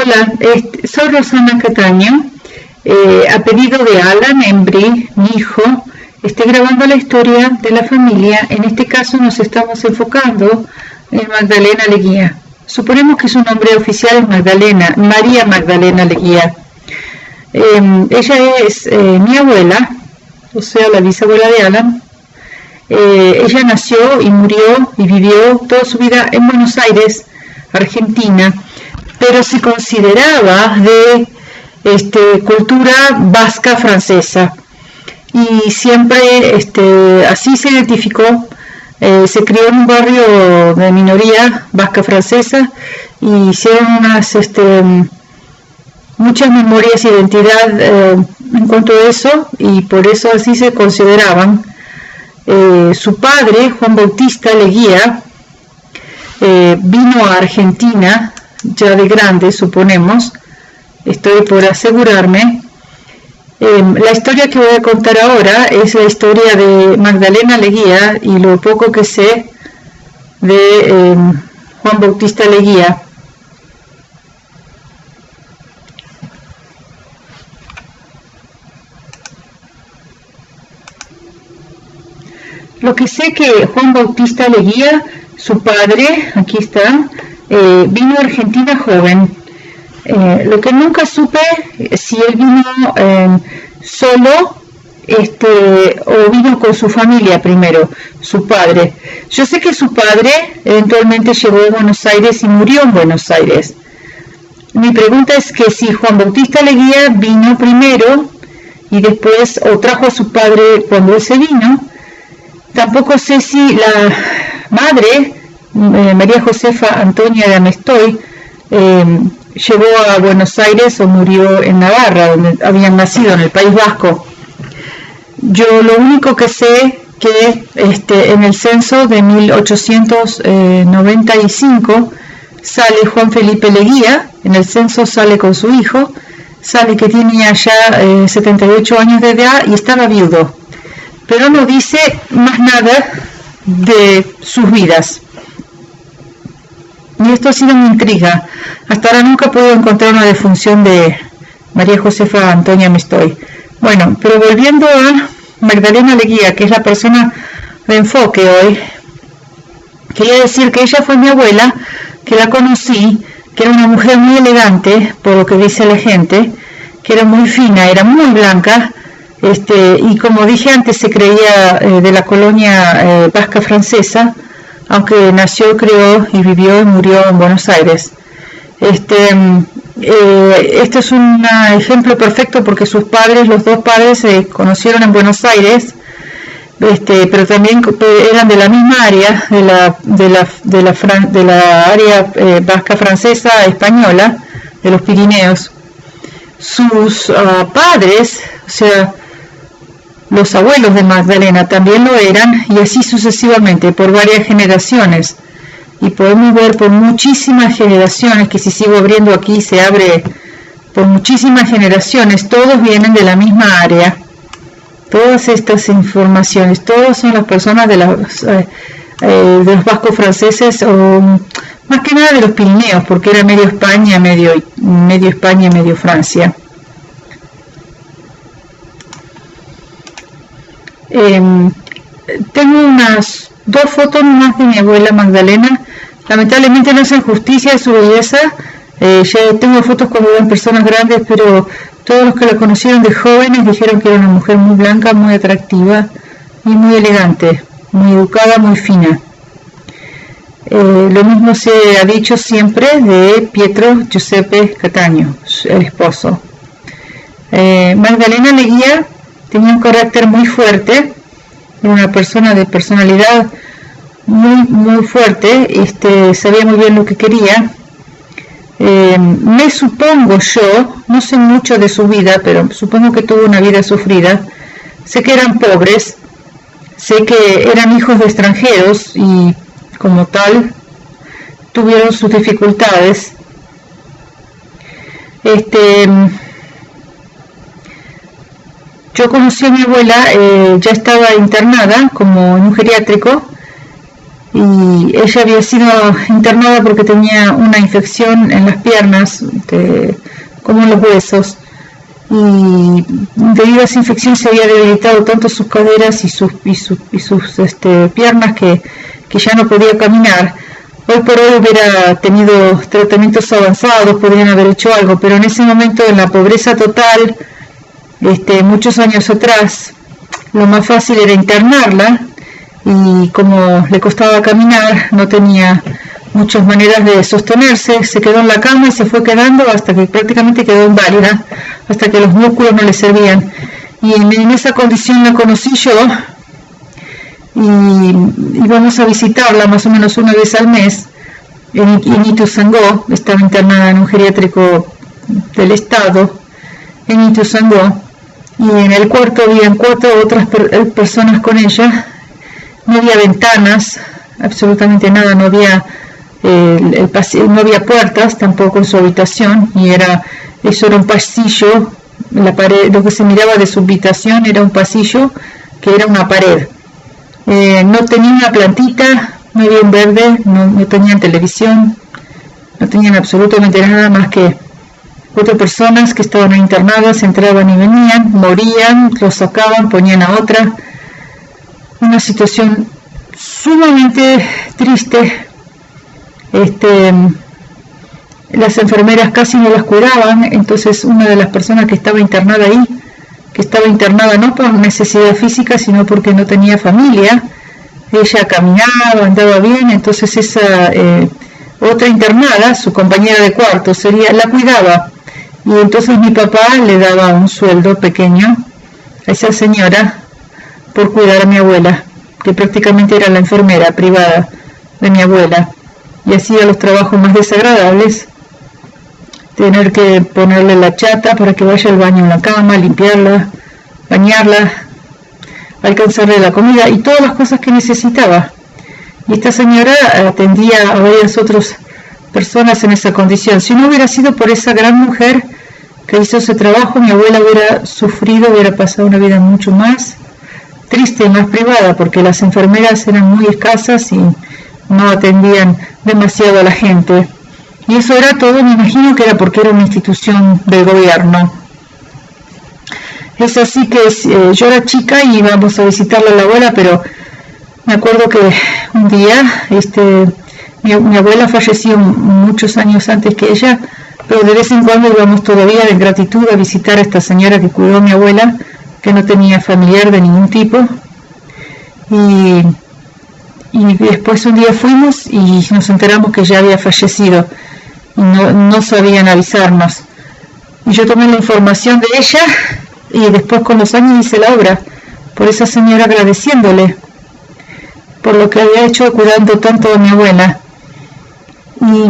Hola, soy Rosana Cataño. A pedido de Alan Embry, mi hijo, estoy grabando la historia de la familia. En este caso nos estamos enfocando en Magdalena Leguía. Suponemos que su nombre oficial es María Magdalena Leguía. Ella es mi abuela, o sea, la bisabuela de Alan. Ella nació y murió y vivió toda su vida en Buenos Aires, Argentina, pero se consideraba de cultura vasca francesa y siempre así se identificó. Se crió en un barrio de minoría vasca francesa y hicieron muchas memorias de identidad en cuanto a eso, y por eso así se consideraban. Su padre, Juan Bautista Leguía, vino a Argentina ya de grande, suponemos, estoy por asegurarme. La historia que voy a contar ahora es la historia de Magdalena Leguía y lo poco que sé de Juan Bautista Leguía. Lo que sé que Juan Bautista Leguía, su padre, aquí está, vino a Argentina joven. Lo que nunca supe si él vino solo o vino con su familia primero, su padre. Yo sé que su padre eventualmente llegó a Buenos Aires y murió en Buenos Aires. Mi pregunta es que si Juan Bautista Leguía vino primero y después o trajo a su padre cuando él se vino. Tampoco sé si la madre, María Josefa Antonia de Amestoy, llegó a Buenos Aires o murió en Navarra, donde habían nacido, en el País Vasco. Yo lo único que sé que en el censo de 1895 sale Juan Felipe Leguía, en el censo sale con su hijo, sale que tenía ya 78 años de edad y estaba viudo, pero no dice más nada de sus vidas. Y esto ha sido mi intriga. Hasta ahora nunca puedo encontrar una defunción de María Josefa Antonia Mestoy. Bueno, pero volviendo a Magdalena Leguía, que es la persona de enfoque hoy, quería decir que ella fue mi abuela, que la conocí, que era una mujer muy elegante, por lo que dice la gente, que era muy fina, era muy blanca, y como dije antes, se creía de la colonia vasca francesa, aunque nació, creó y vivió y murió en Buenos Aires. Este es un ejemplo perfecto porque sus padres, los dos padres, se conocieron en Buenos Aires, pero también eran de la misma área, de la área vasca francesa española, de los Pirineos. Sus padres, o sea, los abuelos de Magdalena también lo eran, y así sucesivamente por varias generaciones, y podemos ver por muchísimas generaciones, que si sigo abriendo aquí se abre por muchísimas generaciones, todos vienen de la misma área. Todas estas informaciones, todos son las personas de los vascos franceses, o más que nada de los Pirineos, porque era medio España, medio España y medio Francia. Tengo unas 2 fotos más de mi abuela Magdalena. Lamentablemente no hacen justicia a su belleza. Ya tengo fotos cuando eran personas grandes, pero todos los que la conocieron de jóvenes dijeron que era una mujer muy blanca, muy atractiva y muy elegante, muy educada, muy fina. Lo mismo se ha dicho siempre de Pietro Giuseppe Cataño, el esposo. Magdalena Leguía tenía un carácter muy fuerte, era una persona de personalidad muy fuerte, sabía muy bien lo que quería. Me supongo yo, no sé mucho de su vida, pero supongo que tuvo una vida sufrida. Sé que eran pobres, sé que eran hijos de extranjeros y como tal tuvieron sus dificultades. Yo conocí a mi abuela, ya estaba internada como en un geriátrico, y ella había sido internada porque tenía una infección en las piernas, como en los huesos, y debido a esa infección se había debilitado tanto sus caderas y sus piernas que ya no podía caminar. Hoy por hoy hubiera tenido tratamientos avanzados, podrían haber hecho algo, pero en ese momento, en la pobreza total, muchos años atrás, lo más fácil era internarla, y como le costaba caminar, no tenía muchas maneras de sostenerse, se quedó en la cama y se fue quedando hasta que prácticamente quedó inválida, hasta que los músculos no le servían. Y en esa condición la conocí yo, y íbamos a visitarla más o menos una vez al mes en Ituzaingó. Estaba internada en un geriátrico del estado en Ituzaingó, y en el cuarto habían 4 otras personas con ella. No había ventanas, absolutamente nada, no había no había puertas tampoco en su habitación, y eso era un pasillo. La pared, lo que se miraba de su habitación era un pasillo que era una pared. No tenía una plantita, no había un verde, no tenían televisión, no tenían absolutamente nada más que 4 personas que estaban internadas, entraban y venían, morían, los sacaban, ponían a otra. Una situación sumamente triste. Las enfermeras casi no las cuidaban, entonces una de las personas que estaba internada ahí, que estaba internada no por necesidad física, sino porque no tenía familia, ella caminaba, andaba bien, entonces esa otra internada, su compañera de cuarto, la cuidaba, y entonces mi papá le daba un sueldo pequeño a esa señora por cuidar a mi abuela, que prácticamente era la enfermera privada de mi abuela, y hacía los trabajos más desagradables, tener que ponerle la chata para que vaya al baño en la cama, limpiarla, bañarla, alcanzarle la comida y todas las cosas que necesitaba. Y esta señora atendía a varias otras personas en esa condición. Si no hubiera sido por esa gran mujer que hizo ese trabajo, mi abuela hubiera sufrido, hubiera pasado una vida mucho más triste y más privada, porque las enfermeras eran muy escasas y no atendían demasiado a la gente. Y eso era todo, me imagino que era porque era una institución del gobierno. Es así que yo era chica y íbamos a visitarla a la abuela, pero me acuerdo que un día mi abuela falleció muchos años antes que ella, pero de vez en cuando íbamos todavía en gratitud a visitar a esta señora que cuidó a mi abuela, que no tenía familiar de ningún tipo. Y después un día fuimos y nos enteramos que ya había fallecido, y no sabían avisarnos. Y yo tomé la información de ella, y después con los años hice la obra por esa señora, agradeciéndole por lo que había hecho cuidando tanto a mi abuela. Y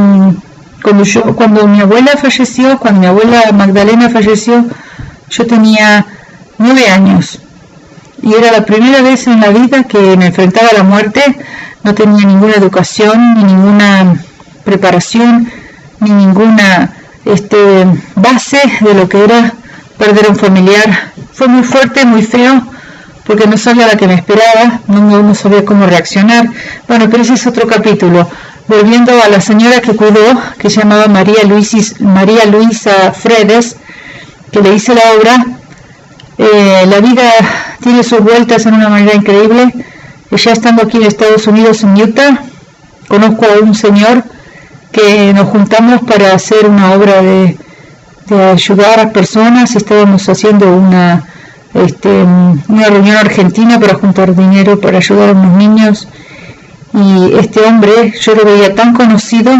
cuando mi abuela Magdalena falleció, yo tenía 9 años, y era la primera vez en la vida que me enfrentaba a la muerte. No tenía ninguna educación, ni ninguna preparación, ni ninguna base de lo que era perder a un familiar. Fue muy fuerte, muy feo, porque no sabía la que me esperaba, no sabía cómo reaccionar. Bueno, pero ese es otro capítulo. Volviendo a la señora que cuidó, que se llamaba María Luisa Fredes, que le hice la obra. La vida tiene sus vueltas en una manera increíble. Ya estando aquí en Estados Unidos, en Utah, conozco a un señor que nos juntamos para hacer una obra de ayudar a personas. Estábamos haciendo una reunión argentina para juntar dinero para ayudar a unos niños, y este hombre yo lo veía tan conocido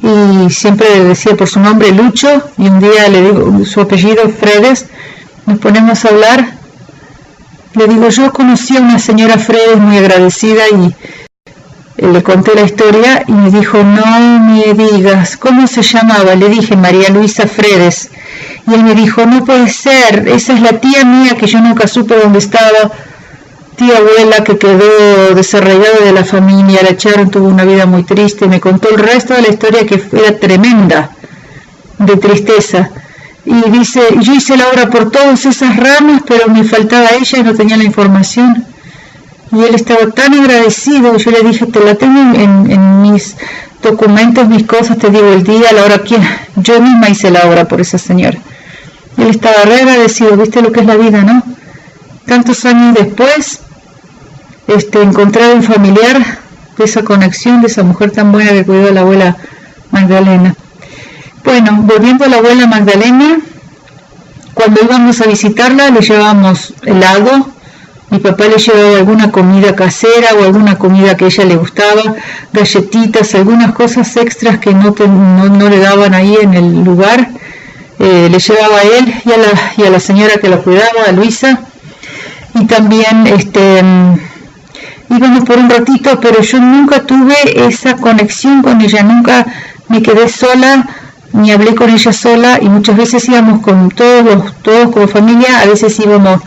y siempre le decía por su nombre Lucho, y un día le digo su apellido Fredes, nos ponemos a hablar. Le digo, yo conocí a una señora Fredes muy agradecida, y le conté la historia y me dijo, no me digas, ¿cómo se llamaba? Le dije, María Luisa Fredes. Y él me dijo, no puede ser, esa es la tía mía que yo nunca supe dónde estaba, tía abuela que quedó desarraigada de la familia, la echaron, tuvo una vida muy triste. Me contó el resto de la historia, que era tremenda, de tristeza. Y dice, yo hice la obra por todas esas ramas, pero me faltaba ella y no tenía la información. y él estaba tan agradecido. Yo le dije, te la tengo en mis documentos, mis cosas, te digo el día, la hora, que yo misma hice la obra por esa señora. Y él estaba re agradecido. Viste lo que es la vida, ¿no? Tantos años después, encontrar un familiar de esa conexión, de esa mujer tan buena que cuidó a la abuela Magdalena. Bueno, volviendo a la abuela Magdalena, cuando íbamos a visitarla le llevábamos helado, mi papá le llevaba alguna comida casera o alguna comida que a ella le gustaba, galletitas, algunas cosas extras que no le daban ahí en el lugar, le llevaba a él y a la señora que la cuidaba, a Luisa, y también íbamos por un ratito, pero yo nunca tuve esa conexión con ella, nunca me quedé sola, ni hablé con ella sola, y muchas veces íbamos con todos como familia, a veces íbamos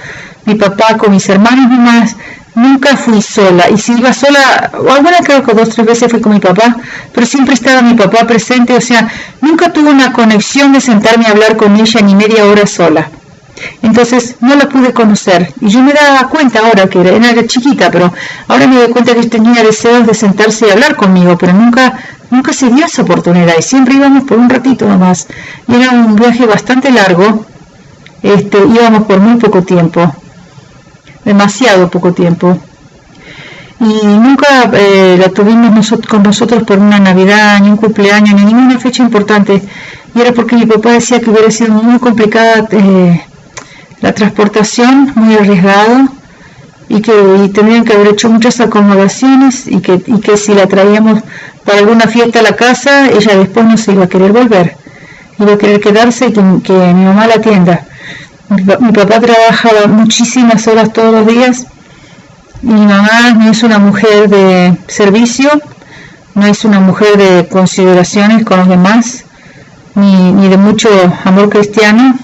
mi papá con mis hermanos nomás, nunca fui sola, y si iba sola, o alguna creo que 2 o 3 veces fui con mi papá, pero siempre estaba mi papá presente, o sea, nunca tuve una conexión de sentarme a hablar con ella ni media hora sola. Entonces no la pude conocer, y yo me daba cuenta ahora que era chiquita, pero ahora me doy cuenta que tenía deseos de sentarse y hablar conmigo, pero nunca se dio esa oportunidad, y siempre íbamos por un ratito nomás, y era un viaje bastante largo, íbamos por muy poco tiempo, demasiado poco tiempo, y nunca la tuvimos con nosotros por una Navidad, ni un cumpleaños, ni ninguna fecha importante, y era porque mi papá decía que hubiera sido muy complicada la transportación, muy arriesgado, y tendrían que haber hecho muchas acomodaciones, y que si la traíamos para alguna fiesta a la casa, ella después no se iba a querer volver, iba a querer quedarse y que mi mamá la atienda. Mi papá trabajaba muchísimas horas todos los días, y mi mamá no es una mujer de servicio, no es una mujer de consideraciones con los demás, ni de mucho amor cristiano,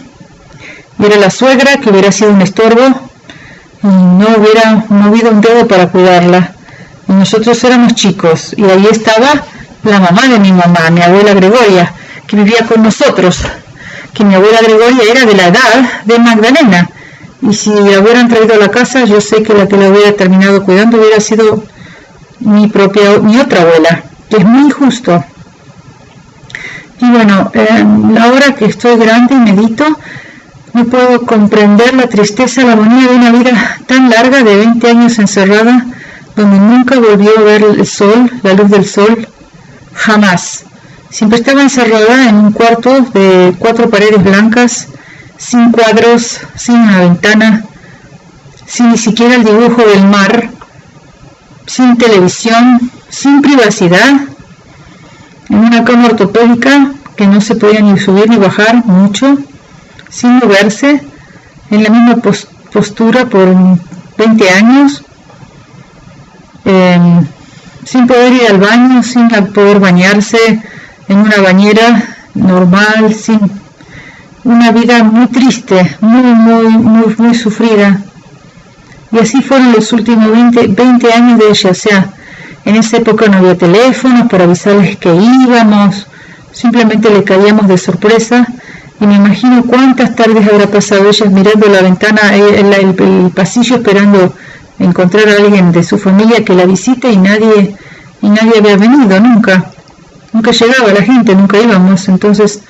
y era la suegra que hubiera sido un estorbo, y no hubiera movido un dedo para cuidarla, y nosotros éramos chicos, y ahí estaba la mamá de mi mamá, mi abuela Gregoria, que vivía con nosotros, que mi abuela Gregoria era de la edad de Magdalena, y si la hubieran traído a la casa, yo sé que la hubiera terminado cuidando hubiera sido mi otra abuela, que es muy injusto. Y bueno, ahora que estoy grande y medito, no puedo comprender la tristeza, la agonía de una vida tan larga de 20 años encerrada, donde nunca volvió a ver el sol, la luz del sol, jamás. Siempre estaba encerrada en un cuarto de 4 paredes blancas, sin cuadros, sin una ventana, sin ni siquiera el dibujo del mar, sin televisión, sin privacidad, en una cama ortopédica que no se podía ni subir ni bajar mucho, sin moverse, en la misma postura por 20 años, sin poder ir al baño, sin poder bañarse en una bañera normal, sin una vida muy triste, muy sufrida. Y así fueron los últimos 20 años de ella. O sea, en esa época no había teléfonos para avisarles que íbamos, simplemente le caíamos de sorpresa, y me imagino cuántas tardes habrá pasado ella mirando la ventana, el pasillo, esperando encontrar a alguien de su familia que la visite, y nadie había venido nunca llegaba la gente, nunca íbamos. Entonces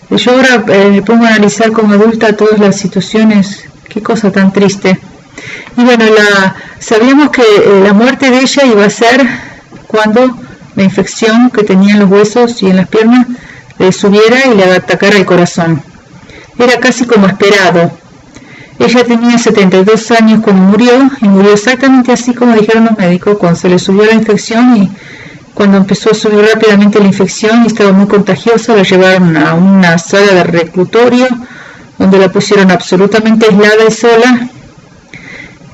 yo ahora me pongo a analizar como adulta todas las situaciones, qué cosa tan triste. Y bueno, sabíamos que la muerte de ella iba a ser cuando la infección que tenía en los huesos y en las piernas le subiera y le atacara el corazón. Era casi como esperado. Ella tenía 72 años cuando murió, y murió exactamente así como dijeron los médicos, cuando se le subió la infección, y cuando empezó a subir rápidamente la infección y estaba muy contagiosa, la llevaron a una sala de reclutorio, donde la pusieron absolutamente aislada y sola,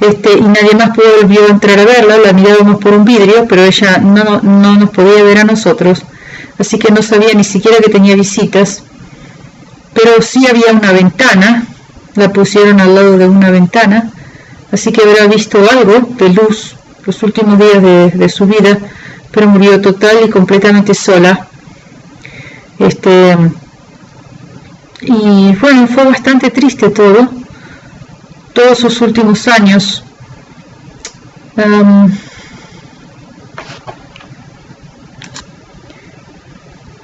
y nadie más volvió a entrar a verla. La mirábamos por un vidrio, pero ella no nos podía ver a nosotros, así que no sabía ni siquiera que tenía visitas, pero sí había una ventana, la pusieron al lado de una ventana, así que habrá visto algo de luz los últimos días de su vida, pero murió total y completamente sola. Y bueno, fue bastante triste todos sus últimos años.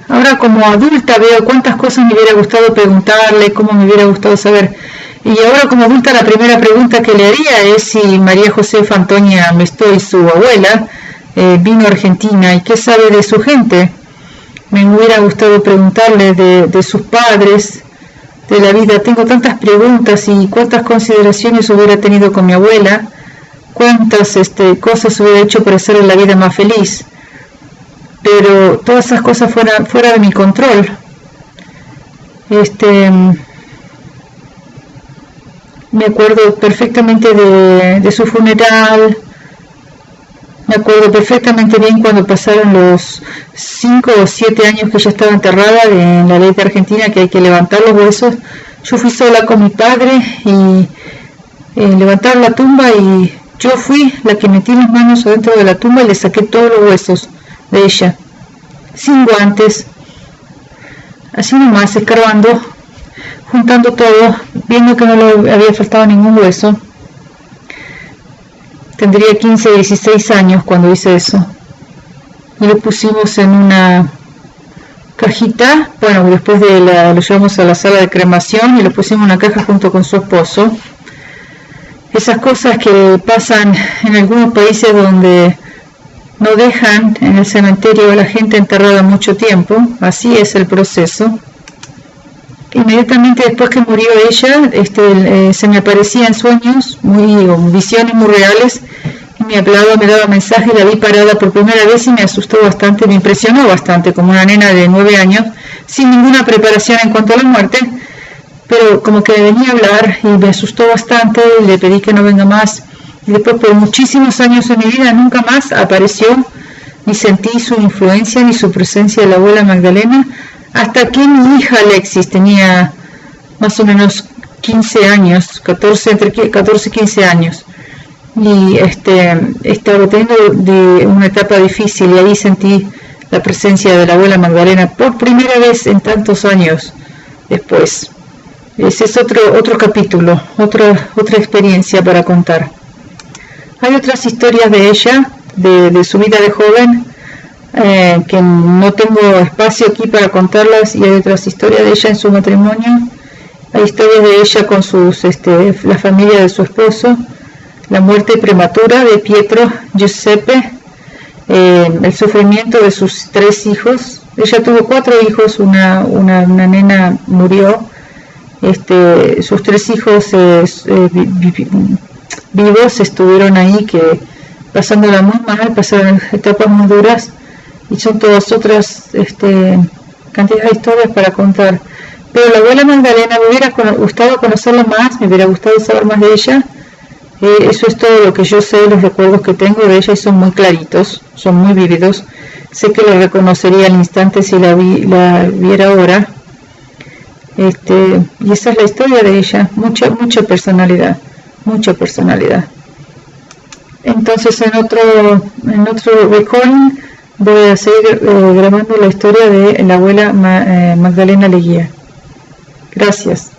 Ahora como adulta veo cuántas cosas me hubiera gustado preguntarle, cómo me hubiera gustado saber. Y ahora como adulta la primera pregunta que le haría es si María Josefa Antonia Mestoy, su abuela, vino a Argentina y qué sabe de su gente. Me hubiera gustado preguntarle de sus padres, de la vida. Tengo tantas preguntas y cuántas consideraciones hubiera tenido con mi abuela, cuántas cosas hubiera hecho para hacerle la vida más feliz. Pero todas esas cosas fuera de mi control. Me acuerdo perfectamente de su funeral. Me acuerdo perfectamente bien cuando pasaron los 5 o 7 años que ella estaba enterrada en la ley de Argentina, que hay que levantar los huesos. Yo fui sola con mi padre y levantaron la tumba y yo fui la que metí las manos adentro de la tumba y le saqué todos los huesos de ella, sin guantes, así nomás, escarbando, juntando todo, viendo que no le había faltado ningún hueso. Tendría 15 o 16 años cuando hice eso. Y lo pusimos en una cajita, bueno, después lo llevamos a la sala de cremación y lo pusimos en una caja junto con su esposo. Esas cosas que pasan en algunos países donde no dejan en el cementerio a la gente enterrada mucho tiempo, así es el proceso. Inmediatamente después que murió ella, se me aparecía en sueños, visiones muy reales, y me hablaba, me daba mensajes, la vi parada por primera vez y me asustó bastante, me impresionó bastante, como una nena de 9 años, sin ninguna preparación en cuanto a la muerte, pero como que me venía a hablar y me asustó bastante, y le pedí que no venga más, y después por muchísimos años en mi vida nunca más apareció, ni sentí su influencia, ni su presencia de la abuela Magdalena, hasta que mi hija Alexis tenía más o menos 15 años, entre 14 y 15 años, y estaba teniendo una etapa difícil y ahí sentí la presencia de la abuela Magdalena por primera vez en tantos años después. Ese es otro capítulo, otra experiencia para contar. Hay otras historias de ella, de su vida de joven, que no tengo espacio aquí para contarlas, y hay otras historias de ella en su matrimonio. Hay historias de ella con la familia de su esposo, la muerte prematura de Pietro Giuseppe, el sufrimiento de sus 3 hijos. Ella tuvo 4 hijos, una nena murió. Sus 3 hijos vivos estuvieron ahí, que pasándola muy mal, pasaron etapas muy duras, y son todas otras cantidad de historias para contar. Pero la abuela Magdalena me hubiera gustado conocerla más, me hubiera gustado saber más de ella. Eso es todo lo que yo sé, los recuerdos que tengo de ella, y son muy claritos, son muy vívidos. Sé que la reconocería al instante si la viera ahora. Y esa es la historia de ella, mucha personalidad, mucha personalidad. Entonces en otro recording voy a seguir grabando la historia de la abuela Magdalena Leguía. Gracias.